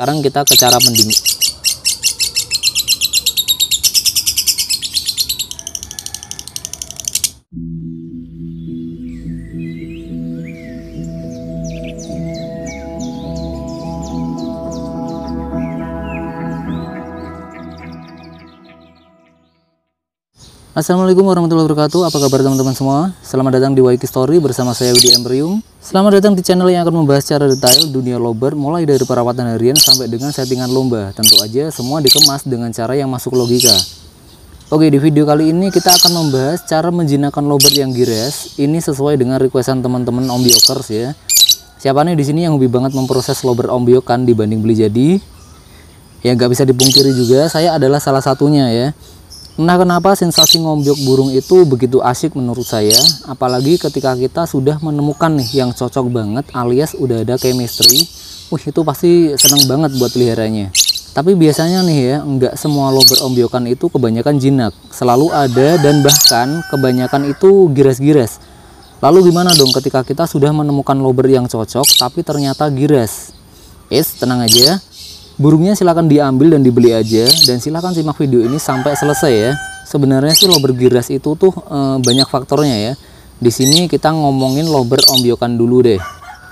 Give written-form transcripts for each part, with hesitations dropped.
Sekarang kita ke cara pendingin. Assalamualaikum warahmatullahi wabarakatuh. Apa kabar teman-teman semua? Selamat datang di Waiki Story bersama saya Widi Embryung. Selamat datang di channel yang akan membahas secara detail dunia lovebird, mulai dari perawatan harian sampai dengan settingan lomba. Tentu aja semua dikemas dengan cara yang masuk logika. Oke, di video kali ini kita akan membahas cara menjinakkan lovebird yang gires. Ini sesuai dengan requestan teman-teman ombyokers ya. Siapa nih di sini yang hobi banget memproses lovebird ombyokan dibanding beli jadi? Ya nggak bisa dipungkiri juga, saya adalah salah satunya ya. Nah, kenapa sensasi ngombyok burung itu begitu asyik menurut saya, apalagi ketika kita sudah menemukan nih yang cocok banget alias udah ada chemistry. Itu pasti seneng banget buat peliharanya. Tapi biasanya nih ya, nggak semua lovebird ombyokan itu kebanyakan jinak. Selalu ada dan bahkan kebanyakan itu gires-gires. Lalu gimana dong ketika kita sudah menemukan lovebird yang cocok tapi ternyata gires? Tenang aja. Burungnya silahkan diambil dan dibeli aja, dan silahkan simak video ini sampai selesai ya. Sebenarnya sih lovebird gires itu tuh banyak faktornya ya. Di sini kita ngomongin lovebird ombyokan dulu deh.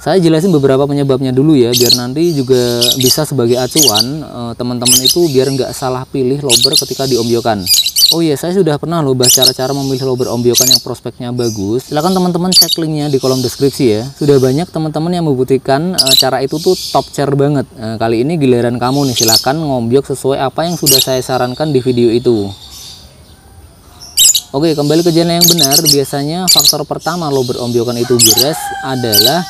Saya jelasin beberapa penyebabnya dulu ya, biar nanti juga bisa sebagai acuan teman-teman itu biar nggak salah pilih lovebird ketika diombyokan. Oh iya, saya sudah pernah loh bahas cara-cara memilih lovebird ombyokan yang prospeknya bagus. Silakan teman-teman cek linknya di kolom deskripsi ya. Sudah banyak teman-teman yang membuktikan cara itu tuh top chair banget. Kali ini giliran kamu nih, silakan ngombyok sesuai apa yang sudah saya sarankan di video itu. Oke, kembali ke jalan yang benar. Biasanya faktor pertama lovebird ombyokan itu gires adalah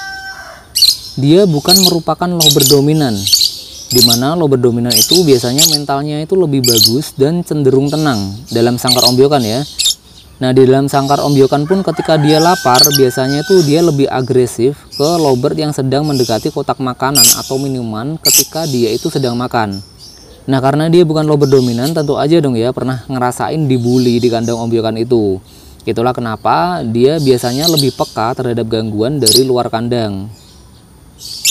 dia bukan merupakan lovebird dominan. Dimana lovebird dominan itu biasanya mentalnya itu lebih bagus dan cenderung tenang dalam sangkar ombyokan ya. Nah, di dalam sangkar ombyokan pun ketika dia lapar biasanya itu dia lebih agresif ke lovebird yang sedang mendekati kotak makanan atau minuman ketika dia itu sedang makan. Nah, karena dia bukan lovebird dominan, tentu aja dong ya pernah ngerasain dibully di kandang ombyokan itu. Itulah kenapa dia biasanya lebih peka terhadap gangguan dari luar kandang.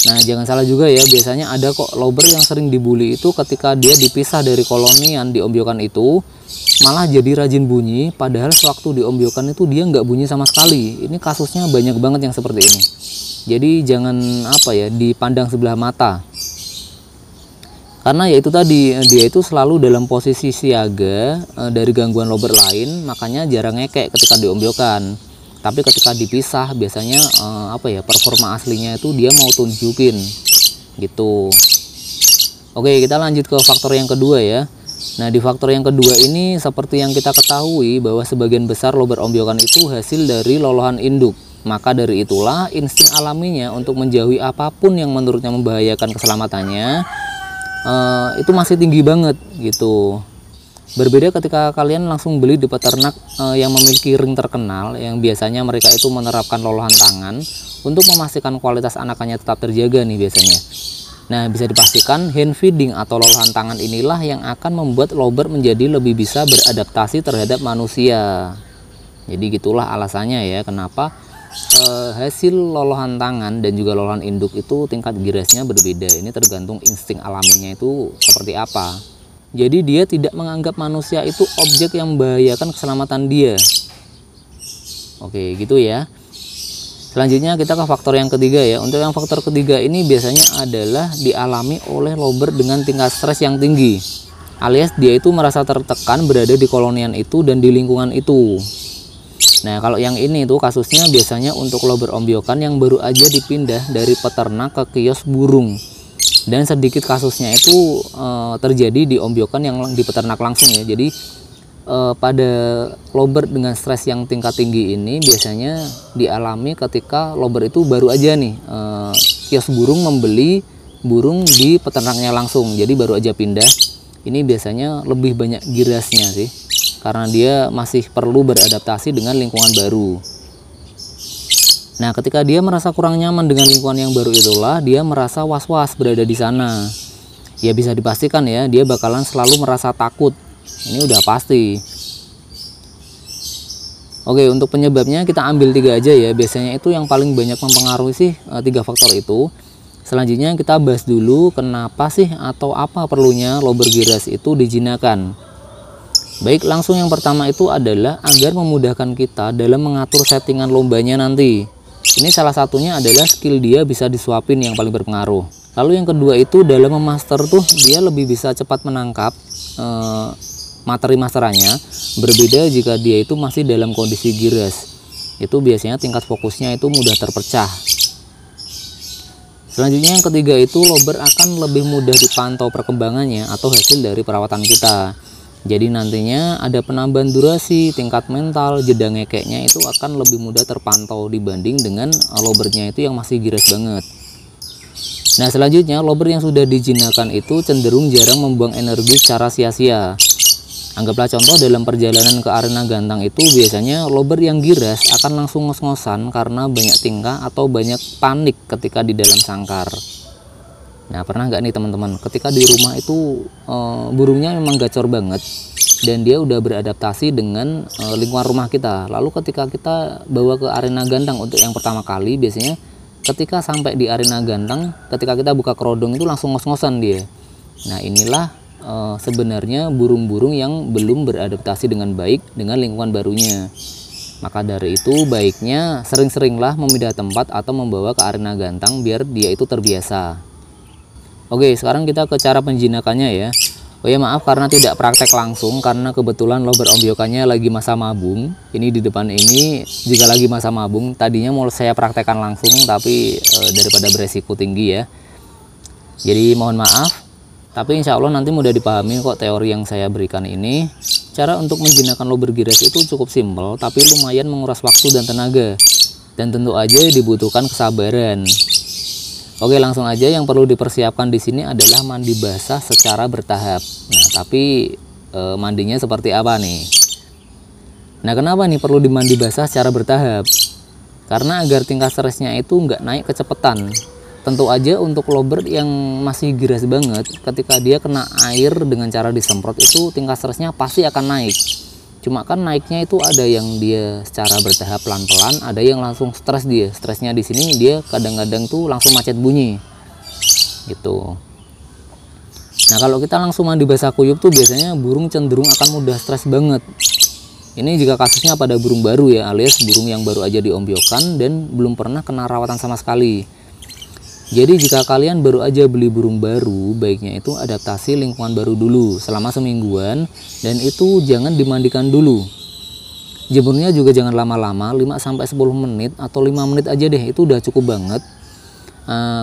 Nah, jangan salah juga ya, biasanya ada kok lovebird yang sering dibully itu ketika dia dipisah dari kolonian di ombyokan itu malah jadi rajin bunyi, padahal sewaktu di ombyokan itu dia nggak bunyi sama sekali. Ini kasusnya banyak banget yang seperti ini. Jadi jangan dipandang sebelah mata. Karena ya itu tadi, dia itu selalu dalam posisi siaga dari gangguan lovebird lain, makanya jarang ngekek ketika di ombyokan. Tapi ketika dipisah biasanya performa aslinya itu dia mau tunjukin gitu. Oke, kita lanjut ke faktor yang kedua ya. Nah, di faktor yang kedua ini seperti yang kita ketahui bahwa sebagian besar lovebird ombyokan itu hasil dari lolohan induk. Maka dari itulah insting alaminya untuk menjauhi apapun yang menurutnya membahayakan keselamatannya itu masih tinggi banget gitu. Berbeda ketika kalian langsung beli di peternak yang memiliki ring terkenal, yang biasanya mereka itu menerapkan lolohan tangan untuk memastikan kualitas anakannya tetap terjaga nih biasanya. Nah, bisa dipastikan hand feeding atau lolohan tangan inilah yang akan membuat lovebird menjadi lebih bisa beradaptasi terhadap manusia. Jadi gitulah alasannya ya kenapa hasil lolohan tangan dan juga lolohan induk itu tingkat giresnya berbeda. Ini tergantung insting alaminya itu seperti apa. Jadi dia tidak menganggap manusia itu objek yang membahayakan keselamatan dia. Oke, gitu ya. Selanjutnya kita ke faktor yang ketiga ya. Untuk yang faktor ketiga ini biasanya adalah dialami oleh lovebird dengan tingkat stres yang tinggi. Alias dia itu merasa tertekan berada di kolonian itu dan di lingkungan itu. Nah, kalau yang ini tuh kasusnya biasanya untuk lovebird ombyokan yang baru aja dipindah dari peternak ke kios burung. Dan sedikit kasusnya itu terjadi di ombyokan yang di peternak langsung ya. Jadi pada lovebird dengan stres yang tingkat tinggi ini biasanya dialami ketika lovebird itu baru aja nih kios burung membeli burung di peternaknya langsung. Jadi baru aja pindah. Ini biasanya lebih banyak girasnya sih, karena dia masih perlu beradaptasi dengan lingkungan baru. Nah, ketika dia merasa kurang nyaman dengan lingkungan yang baru itulah dia merasa was-was berada di sana. Ya bisa dipastikan ya, dia bakalan selalu merasa takut. Ini udah pasti. Oke, untuk penyebabnya kita ambil 3 aja ya. Biasanya itu yang paling banyak mempengaruhi sih 3 faktor itu. Selanjutnya kita bahas dulu kenapa sih atau apa perlunya lobber gearless itu dijinakan. Baik, langsung yang pertama itu adalah agar memudahkan kita dalam mengatur settingan lombanya nanti. Ini salah satunya adalah skill dia bisa disuapin yang paling berpengaruh. Lalu yang kedua itu dalam memaster tuh dia lebih bisa cepat menangkap materi masterannya. Berbeda jika dia itu masih dalam kondisi gearless. Itu biasanya tingkat fokusnya itu mudah terpecah. Selanjutnya yang ketiga itu lobber akan lebih mudah dipantau perkembangannya atau hasil dari perawatan kita. Jadi nantinya ada penambahan durasi, tingkat mental, jeda ngekeknya itu akan lebih mudah terpantau dibanding dengan lobbernya itu yang masih gearless banget. Nah selanjutnya lobber yang sudah dijinakan itu cenderung jarang membuang energi secara sia-sia. Anggaplah contoh dalam perjalanan ke arena gantang itu biasanya lobber yang gearless akan langsung ngos-ngosan karena banyak tingkah atau banyak panik ketika di dalam sangkar. Nah pernah nggak nih teman-teman ketika di rumah itu burungnya memang gacor banget dan dia udah beradaptasi dengan lingkungan rumah kita. Lalu ketika kita bawa ke arena gantang untuk yang pertama kali, biasanya ketika sampai di arena gantang, ketika kita buka kerodong itu langsung ngos-ngosan dia. Nah inilah sebenarnya burung-burung yang belum beradaptasi dengan baik dengan lingkungan barunya. Maka dari itu baiknya sering-seringlah memindah tempat atau membawa ke arena gantang biar dia itu terbiasa. Oke, sekarang kita ke cara penjinakannya ya. Oh ya maaf karena tidak praktek langsung karena kebetulan lobber ombyokannya lagi masa mabung. Ini di depan ini juga lagi masa mabung. Tadinya mau saya praktekkan langsung tapi daripada beresiko tinggi ya. Jadi mohon maaf. Tapi insya Allah nanti mudah dipahami kok teori yang saya berikan ini. Cara untuk menjinakkan lobber gearless itu cukup simpel, tapi lumayan menguras waktu dan tenaga. Dan tentu aja dibutuhkan kesabaran. Oke, langsung aja yang perlu dipersiapkan di sini adalah mandi basah secara bertahap. Nah, tapi mandinya seperti apa nih? Nah, kenapa nih perlu dimandi basah secara bertahap? Karena agar tingkat stresnya itu nggak naik kecepatan. Tentu aja untuk lobber yang masih gearless banget, ketika dia kena air dengan cara disemprot itu tingkat stresnya pasti akan naik. Cuma kan naiknya itu ada yang dia secara bertahap pelan-pelan, ada yang langsung stres dia. Stresnya di sini dia kadang-kadang tuh langsung macet bunyi. Gitu. Nah, kalau kita langsung mandi basah kuyup tuh biasanya burung cenderung akan mudah stres banget. Ini jika kasusnya pada burung baru ya, alias burung yang baru aja diombyokan dan belum pernah kena rawatan sama sekali. Jadi jika kalian baru aja beli burung baru, baiknya itu adaptasi lingkungan baru dulu selama semingguan dan itu jangan dimandikan dulu. Jemurnya juga jangan lama-lama, 5-10 menit atau 5 menit aja deh, itu udah cukup banget.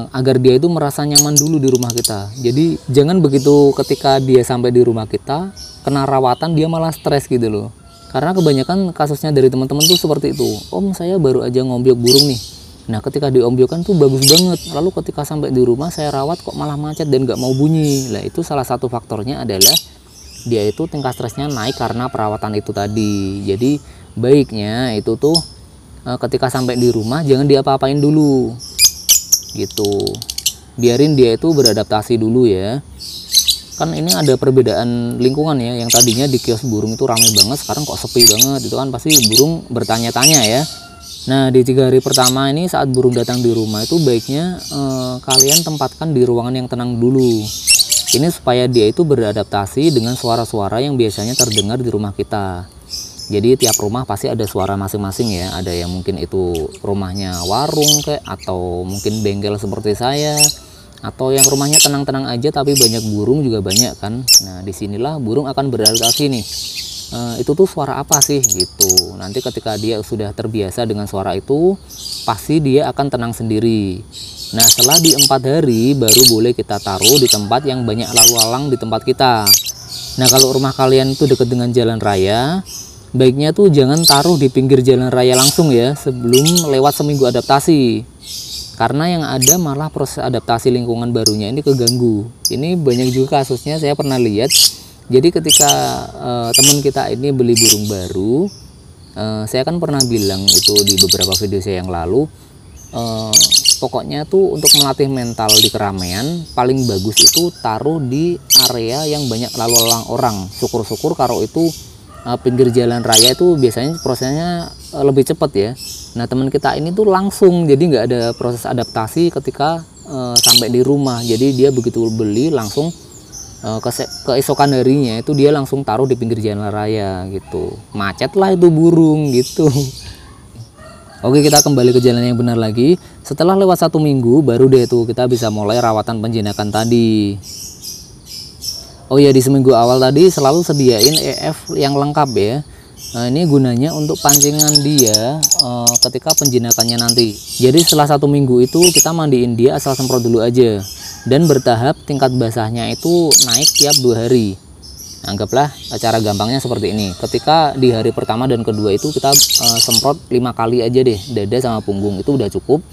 Agar dia itu merasa nyaman dulu di rumah kita. Jadi jangan begitu ketika dia sampai di rumah kita, kena rawatan dia malah stres gitu loh. Karena kebanyakan kasusnya dari teman-teman tuh seperti itu. Om saya baru aja ngombyok burung nih. Nah ketika diombyokan tuh bagus banget, lalu ketika sampai di rumah saya rawat kok malah macet dan gak mau bunyi. Nah itu salah satu faktornya adalah dia itu tingkat stresnya naik karena perawatan itu tadi. Jadi baiknya itu tuh ketika sampai di rumah jangan diapa-apain dulu gitu, biarin dia itu beradaptasi dulu ya. Kan ini ada perbedaan lingkungan ya, yang tadinya di kios burung itu ramai banget, sekarang kok sepi banget. Itu kan pasti burung bertanya-tanya ya. Nah di 3 hari pertama ini saat burung datang di rumah itu baiknya kalian tempatkan di ruangan yang tenang dulu. Ini supaya dia itu beradaptasi dengan suara-suara yang biasanya terdengar di rumah kita. Jadi tiap rumah pasti ada suara masing-masing ya. Ada yang mungkin itu rumahnya warung kayak, atau mungkin bengkel seperti saya, atau yang rumahnya tenang-tenang aja tapi banyak burung juga banyak kan. Nah disinilah burung akan beradaptasi nih. Itu tuh suara apa sih gitu. Nanti ketika dia sudah terbiasa dengan suara itu, pasti dia akan tenang sendiri. Nah setelah di 4 hari baru boleh kita taruh di tempat yang banyak lalu lalang di tempat kita. Nah kalau rumah kalian itu dekat dengan jalan raya, baiknya tuh jangan taruh di pinggir jalan raya langsung ya, sebelum lewat seminggu adaptasi. Karena yang ada malah proses adaptasi lingkungan barunya ini keganggu. Ini banyak juga kasusnya saya pernah lihat. Jadi ketika teman kita ini beli burung baru, saya kan pernah bilang itu di beberapa video saya yang lalu, pokoknya tuh untuk melatih mental di keramaian paling bagus itu taruh di area yang banyak lalu lalang orang. Syukur-syukur kalau itu pinggir jalan raya itu biasanya prosesnya lebih cepat ya. Nah teman kita ini tuh langsung, jadi nggak ada proses adaptasi ketika sampai di rumah. Jadi dia begitu beli langsung keesokan harinya itu dia langsung taruh di pinggir jalan raya gitu. Macet lah itu burung gitu. Oke, kita kembali ke jalan yang benar lagi. Setelah lewat 1 minggu baru deh tuh kita bisa mulai rawatan penjinakan tadi. Oh ya, di seminggu awal tadi selalu sediain EF yang lengkap ya. Nah, ini gunanya untuk pancingan dia ketika penjinakannya nanti. Jadi setelah 1 minggu itu kita mandiin dia asal semprot dulu aja. Dan bertahap tingkat basahnya itu naik tiap 2 hari. Anggaplah cara gampangnya seperti ini. Ketika di hari pertama dan kedua itu kita semprot 5 kali aja deh, dada sama punggung, itu udah cukup.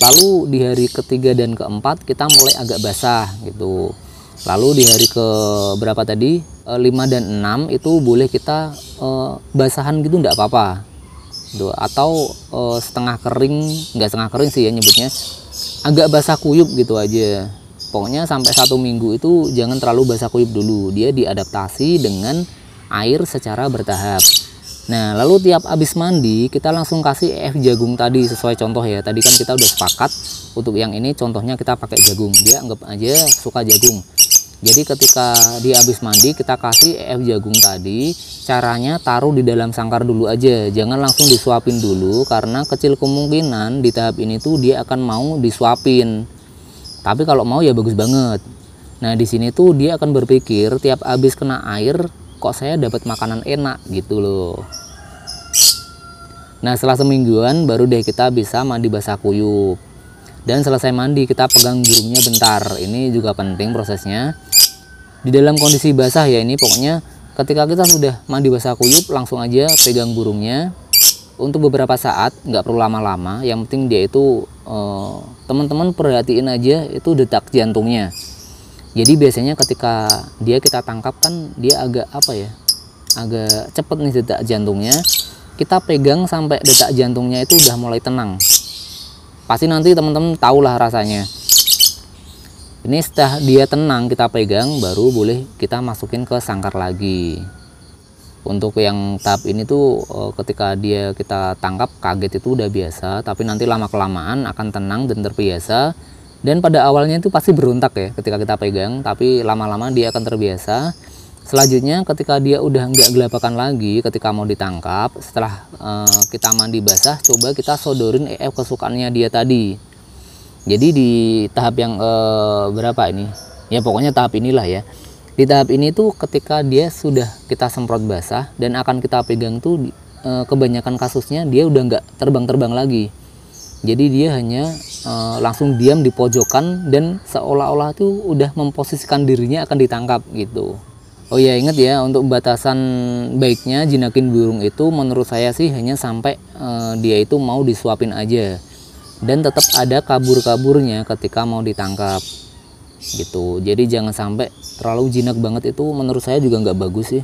Lalu di hari ketiga dan keempat kita mulai agak basah gitu. Lalu di hari ke berapa tadi, 5 dan 6 itu boleh kita basahan gitu, enggak apa-apa gitu. Atau setengah kering, enggak setengah kering sih ya nyebutnya, agak basah kuyup gitu aja. Pokoknya sampai 1 minggu itu jangan terlalu basah kuyup dulu, dia diadaptasi dengan air secara bertahap. Nah, lalu tiap habis mandi kita langsung kasih EF jagung tadi sesuai contoh ya. Tadi kan kita udah sepakat untuk yang ini contohnya kita pakai jagung, dia anggap aja suka jagung. Jadi ketika dia habis mandi kita kasih EF jagung tadi, caranya taruh di dalam sangkar dulu aja, jangan langsung disuapin dulu karena kecil kemungkinan di tahap ini tuh dia akan mau disuapin. Tapi kalau mau ya bagus banget. Nah, di sini tuh dia akan berpikir tiap habis kena air kok saya dapat makanan enak gitu loh. Nah, setelah semingguan baru deh kita bisa mandi basah kuyup. Dan selesai mandi kita pegang burungnya bentar. Ini juga penting prosesnya. Di dalam kondisi basah ya, ini pokoknya ketika kita sudah mandi basah kuyup langsung aja pegang burungnya untuk beberapa saat, nggak perlu lama-lama. Yang penting dia itu teman-teman perhatiin aja itu detak jantungnya. Jadi biasanya ketika dia kita tangkap kan dia agak apa ya, agak cepet nih detak jantungnya. Kita pegang sampai detak jantungnya itu udah mulai tenang. Pasti nanti teman-teman tahulah rasanya. Ini setelah dia tenang kita pegang baru boleh kita masukin ke sangkar lagi. Untuk yang tahap ini tuh ketika dia kita tangkap kaget itu udah biasa, tapi nanti lama-kelamaan akan tenang dan terbiasa. Dan pada awalnya itu pasti berontak ya ketika kita pegang, tapi lama-lama dia akan terbiasa. Selanjutnya ketika dia udah nggak gelapakan lagi ketika mau ditangkap, setelah kita mandi basah, coba kita sodorin EF kesukaannya dia tadi. Jadi di tahap yang berapa ini? Ya pokoknya tahap inilah ya. Di tahap ini tuh ketika dia sudah kita semprot basah dan akan kita pegang tuh kebanyakan kasusnya dia udah nggak terbang-terbang lagi. Jadi dia hanya langsung diam di pojokan dan seolah-olah tuh udah memposisikan dirinya akan ditangkap gitu. Oh ya, ingat ya, untuk batasan baiknya jinakin burung itu menurut saya sih hanya sampai dia itu mau disuapin aja. Dan tetap ada kabur-kaburnya ketika mau ditangkap gitu. Jadi jangan sampai terlalu jinak banget, itu menurut saya juga nggak bagus sih.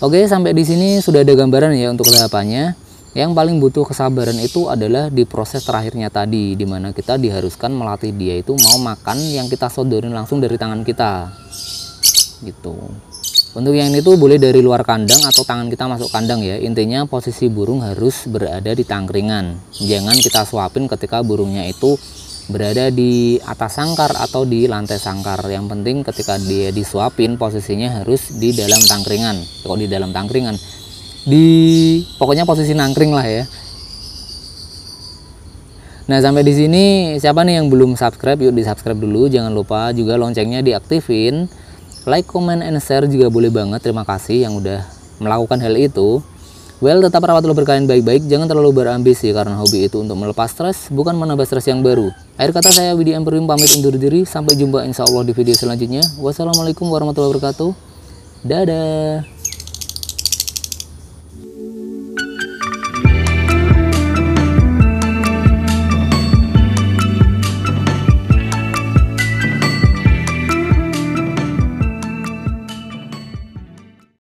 Oke, sampai di sini sudah ada gambaran ya untuk tahapannya. Yang paling butuh kesabaran itu adalah di proses terakhirnya tadi, dimana kita diharuskan melatih dia itu mau makan yang kita sodorin langsung dari tangan kita gitu. Untuk yang itu boleh dari luar kandang atau tangan kita masuk kandang ya. Intinya posisi burung harus berada di tangkringan, jangan kita suapin ketika burungnya itu berada di atas sangkar atau di lantai sangkar. Yang penting ketika dia disuapin posisinya harus di dalam tangkringan. Kalau di dalam tangkringan, pokoknya posisi nangkring lah ya. Nah, sampai di sini siapa nih yang belum subscribe, yuk di subscribe dulu. Jangan lupa juga loncengnya diaktifin. Like, comment, and share juga boleh banget. Terima kasih yang udah melakukan hal itu. Well, tetap rawat lo berkain baik-baik, jangan terlalu berambisi karena hobi itu untuk melepas stres, bukan menambah stres yang baru. Akhir kata saya Widi Emporium pamit undur diri, sampai jumpa insya Allah di video selanjutnya. Wassalamualaikum warahmatullahi wabarakatuh. Dadah.